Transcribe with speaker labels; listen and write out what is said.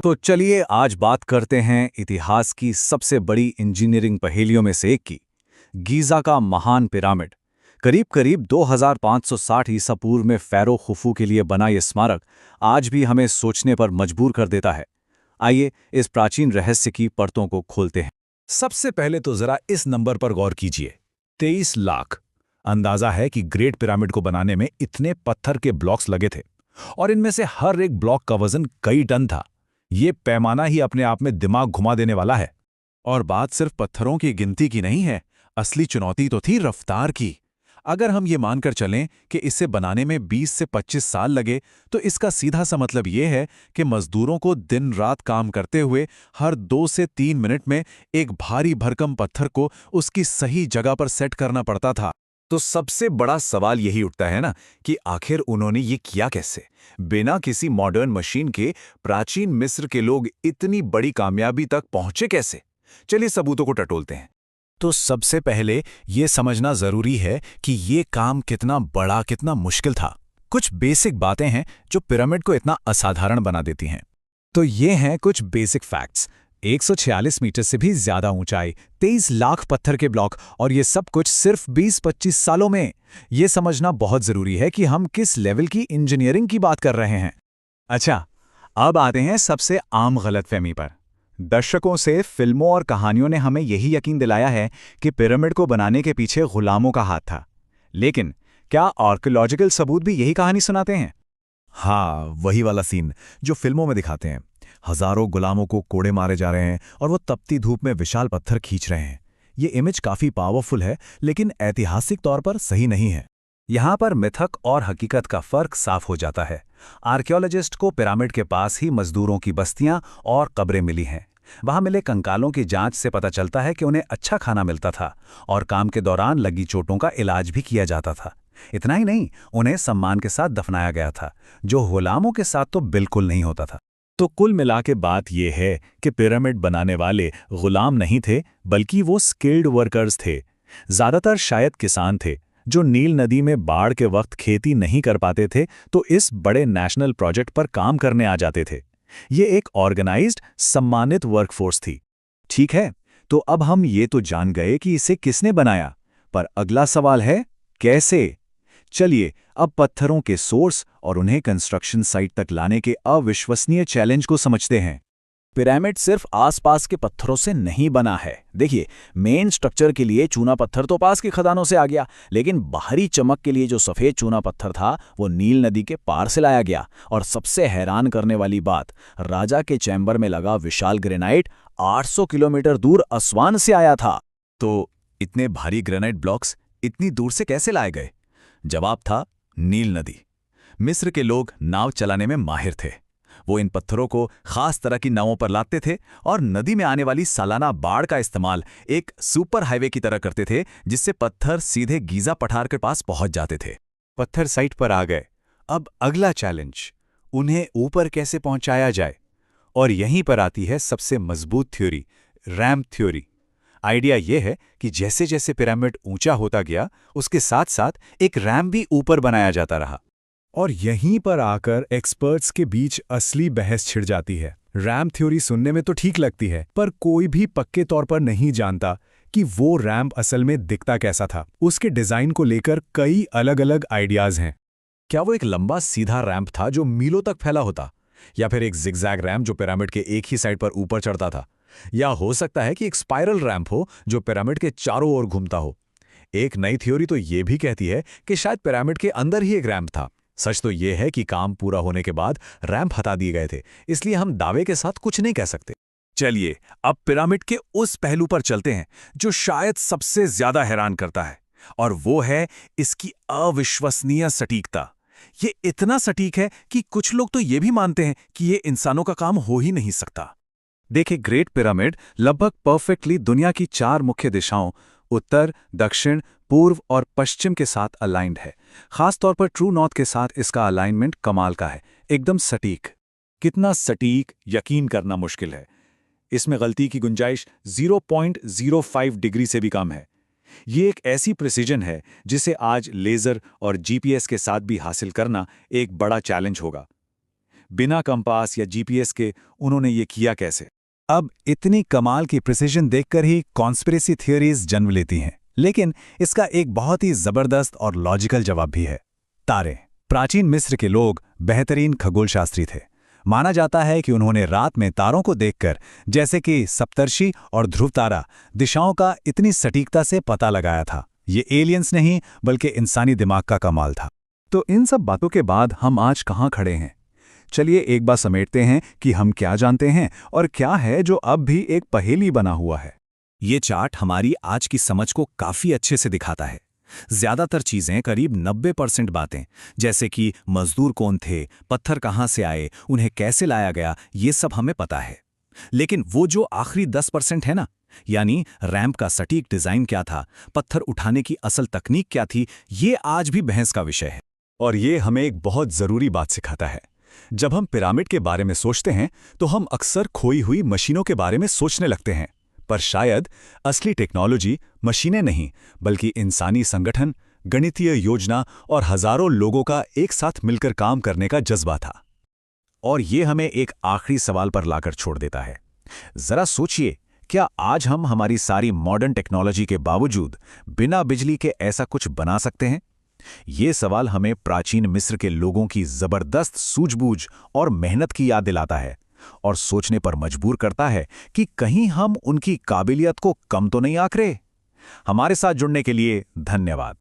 Speaker 1: तो चलिए आज बात करते हैं इतिहास की सबसे बड़ी इंजीनियरिंग पहेलियों में से एक की, गीज़ा का महान पिरामिड। करीब करीब 2560 ईसा पूर्व में फ़ैरो खुफू के लिए बना यह स्मारक आज भी हमें सोचने पर मजबूर कर देता है। आइए इस प्राचीन रहस्य की परतों को खोलते हैं।
Speaker 2: सबसे पहले तो जरा इस नंबर पर गौर कीजिए, 23 लाख। अंदाजा है कि ग्रेट पिरामिड को बनाने में इतने पत्थर के ब्लॉक्स लगे थे और इनमें से हर एक ब्लॉक का वजन कई टन था। ये पैमाना ही अपने आप में दिमाग घुमा देने वाला है।
Speaker 3: और बात सिर्फ पत्थरों की गिनती की नहीं है, असली चुनौती तो थी रफ्तार की। अगर हम ये मानकर चलें कि इसे बनाने में 20 से 25 साल लगे, तो इसका सीधा सा मतलब ये है कि मजदूरों को दिन रात काम करते हुए हर 2 से 3 मिनट में एक भारी भरकम पत्थर को उसकी सही जगह पर सेट करना पड़ता था।
Speaker 2: तो सबसे बड़ा सवाल यही उठता है ना कि आखिर उन्होंने ये किया कैसे? बिना किसी मॉडर्न मशीन के प्राचीन मिस्र के लोग इतनी बड़ी कामयाबी तक पहुंचे कैसे? चलिए सबूतों को टटोलते हैं। तो सबसे पहले ये समझना जरूरी है कि ये काम कितना बड़ा, कितना मुश्किल था। कुछ बेसिक बातें हैं जो पिरामिड को इतना असाधारण बना देती हैं। तो ये हैं कुछ बेसिक फैक्ट्स। 146 मीटर से भी ज्यादा ऊंचाई, 23 लाख पत्थर के ब्लॉक, और ये सब कुछ सिर्फ 20-25 सालों में। ये समझना बहुत जरूरी है कि हम किस लेवल की इंजीनियरिंग की बात कर रहे हैं। अच्छा, अब आते हैं सबसे आम गलतफहमी पर। दशकों से फिल्मों और कहानियों ने हमें यही यकीन दिलाया है कि पिरामिड को बनाने के पीछे गुलामों का हाथ था। लेकिन क्या आर्कियोलॉजिकल सबूत भी यही कहानी सुनाते हैं? हाँ, वही वाला सीन जो फिल्मों में दिखाते हैं। हजारों गुलामों को कोड़े मारे जा रहे हैं और वो तपती धूप में विशाल पत्थर खींच रहे हैं। ये इमेज काफी पावरफुल है, लेकिन ऐतिहासिक तौर पर सही नहीं है। यहाँ पर मिथक और हकीकत का फर्क साफ हो जाता है। आर्कियोलॉजिस्ट को पिरामिड के पास ही मजदूरों की बस्तियां और कब्रें मिली हैं। वहां मिले कंकालों की जांच से पता चलता है कि उन्हें अच्छा खाना मिलता था और काम के दौरान लगी चोटों का इलाज भी किया जाता था। इतना ही नहीं, उन्हें सम्मान के साथ दफनाया गया था, जो गुलामों के साथ तो बिल्कुल नहीं होता था। तो कुल मिला के बात यह है कि पिरामिड बनाने वाले गुलाम नहीं थे, बल्कि वो स्किल्ड वर्कर्स थे। ज्यादातर शायद किसान थे जो नील नदी में बाढ़ के वक्त खेती नहीं कर पाते थे, तो इस बड़े नेशनल प्रोजेक्ट पर काम करने आ जाते थे। ये एक ऑर्गेनाइज्ड, सम्मानित वर्कफोर्स थी। ठीक है, तो अब हम ये तो जान गए कि इसे किसने बनाया, पर अगला सवाल है कैसे? चलिए अब पत्थरों के सोर्स और उन्हें कंस्ट्रक्शन साइट तक लाने के अविश्वसनीय चैलेंज को समझते हैं। पिरामिड सिर्फ आसपास के पत्थरों से नहीं बना है। देखिए, मेन स्ट्रक्चर के लिए चूना पत्थर तो पास के खदानों से आ गया, लेकिन बाहरी चमक के लिए जो सफेद चूना पत्थर था वो नील नदी के पार से लाया गया। और सबसे हैरान करने वाली बात, राजा के चैम्बर में लगा विशाल ग्रेनाइट 800 किलोमीटर दूर असवान से आया था। तो इतने भारी ग्रेनाइट ब्लॉक्स इतनी दूर से कैसे लाए गए? जवाब था नील नदी। मिस्र के लोग नाव चलाने में माहिर थे। वो इन पत्थरों को खास तरह की नावों पर लादते थे और नदी में आने वाली सालाना बाढ़ का इस्तेमाल एक सुपर हाईवे की तरह करते थे, जिससे पत्थर सीधे गीजा पठार के पास पहुंच जाते थे। पत्थर साइट पर आ गए। अब अगला चैलेंज, उन्हें ऊपर कैसे पहुंचाया जाए? और यहीं पर आती है सबसे मजबूत थ्योरी, रैम्प थ्योरी। आइडिया यह है कि जैसे जैसे पिरामिड ऊंचा होता गया, उसके साथ साथ एक रैम्प भी ऊपर बनाया जाता रहा। और यहीं पर आकर एक्सपर्ट्स के बीच असली बहस छिड़ जाती है। रैम्प थ्योरी सुनने में तो ठीक लगती है, पर कोई भी पक्के तौर पर नहीं जानता कि वो रैम्प असल में दिखता कैसा था। उसके डिजाइन को लेकर कई अलग अलग आइडियाज हैं। क्या वो एक लंबा सीधा रैम्प था जो मीलों तक फैला होता, या फिर एक जिगजैग रैम्प जो पिरामिड के एक ही साइड पर ऊपर चढ़ता था, या हो सकता है कि एक स्पाइरल रैम्प हो जो पिरामिड के चारों ओर घूमता हो। एक नई थ्योरी तो ये भी कहती है कि शायद पिरामिड के अंदर ही एक रैम्प था। सच तो यह है कि काम पूरा होने के बाद रैंप हटा दिए गए थे, इसलिए हम दावे के साथ कुछ नहीं कह सकते। चलिए अब पिरामिड के उस पहलू पर चलते हैं जो शायद सबसे ज्यादा हैरान करता है, और वो है इसकी अविश्वसनीय सटीकता। ये इतना सटीक है कि कुछ लोग तो ये भी मानते हैं कि ये इंसानों का काम हो ही नहीं सकता। देखिए, ग्रेट पिरामिड लगभग परफेक्टली दुनिया की 4 मुख्य दिशाओं उत्तर, दक्षिण, पूर्व और पश्चिम के साथ अलाइंड है। खास तौर पर ट्रू नॉर्थ के साथ इसका अलाइनमेंट कमाल का है, एकदम सटीक। कितना सटीक, यकीन करना मुश्किल है। इसमें गलती की गुंजाइश 0.05 डिग्री से भी कम है। ये एक ऐसी प्रिसीजन है जिसे आज लेजर और जीपीएस के साथ भी हासिल करना एक बड़ा चैलेंज होगा।
Speaker 1: बिना कंपास या जीपीएस के उन्होंने ये किया कैसे? अब इतनी कमाल की प्रिसिजन देखकर ही कॉन्स्पिरेसी थियरीज जन्म लेती हैं, लेकिन इसका एक बहुत ही जबरदस्त और लॉजिकल जवाब भी है। तारे। प्राचीन मिस्र के लोग बेहतरीन खगोलशास्त्री थे। माना जाता है कि उन्होंने रात में तारों को देखकर, जैसे कि सप्तर्षि और ध्रुव तारा, दिशाओं का इतनी सटीकता से पता लगाया था। ये एलियंस नहीं बल्कि इंसानी दिमाग का कमाल था। तो इन सब बातों के बाद हम आज कहाँ खड़े हैं? चलिए एक बार समेटते हैं कि हम क्या जानते हैं और क्या है जो अब भी एक पहेली बना हुआ है।
Speaker 2: ये चार्ट हमारी आज की समझ को काफी अच्छे से दिखाता है। ज्यादातर चीजें, करीब 90% बातें, जैसे कि मजदूर कौन थे, पत्थर कहाँ से आए, उन्हें कैसे लाया गया, ये सब हमें पता है। लेकिन वो जो आखिरी 10% है ना, यानी रैंप का सटीक डिजाइन क्या था, पत्थर उठाने की असल तकनीक क्या थी, ये आज भी बहस का विषय है।
Speaker 1: और ये हमें एक बहुत जरूरी बात सिखाता है। जब हम पिरामिड के बारे में सोचते हैं तो हम अक्सर खोई हुई मशीनों के बारे में सोचने लगते हैं, पर शायद असली टेक्नोलॉजी मशीनें नहीं बल्कि इंसानी संगठन, गणितीय योजना और हजारों लोगों का एक साथ मिलकर काम करने का जज्बा था। और ये हमें एक आखिरी सवाल पर लाकर छोड़ देता है। जरा सोचिए, क्या आज हम हमारी सारी मॉडर्न टेक्नोलॉजी के बावजूद बिना बिजली के ऐसा कुछ बना सकते हैं? ये सवाल हमें प्राचीन मिस्र के लोगों की जबरदस्त सूझबूझ और मेहनत की याद दिलाता है और सोचने पर मजबूर करता है कि कहीं हम उनकी काबिलियत को कम तो नहीं आंक रहे। हमारे साथ जुड़ने के लिए धन्यवाद।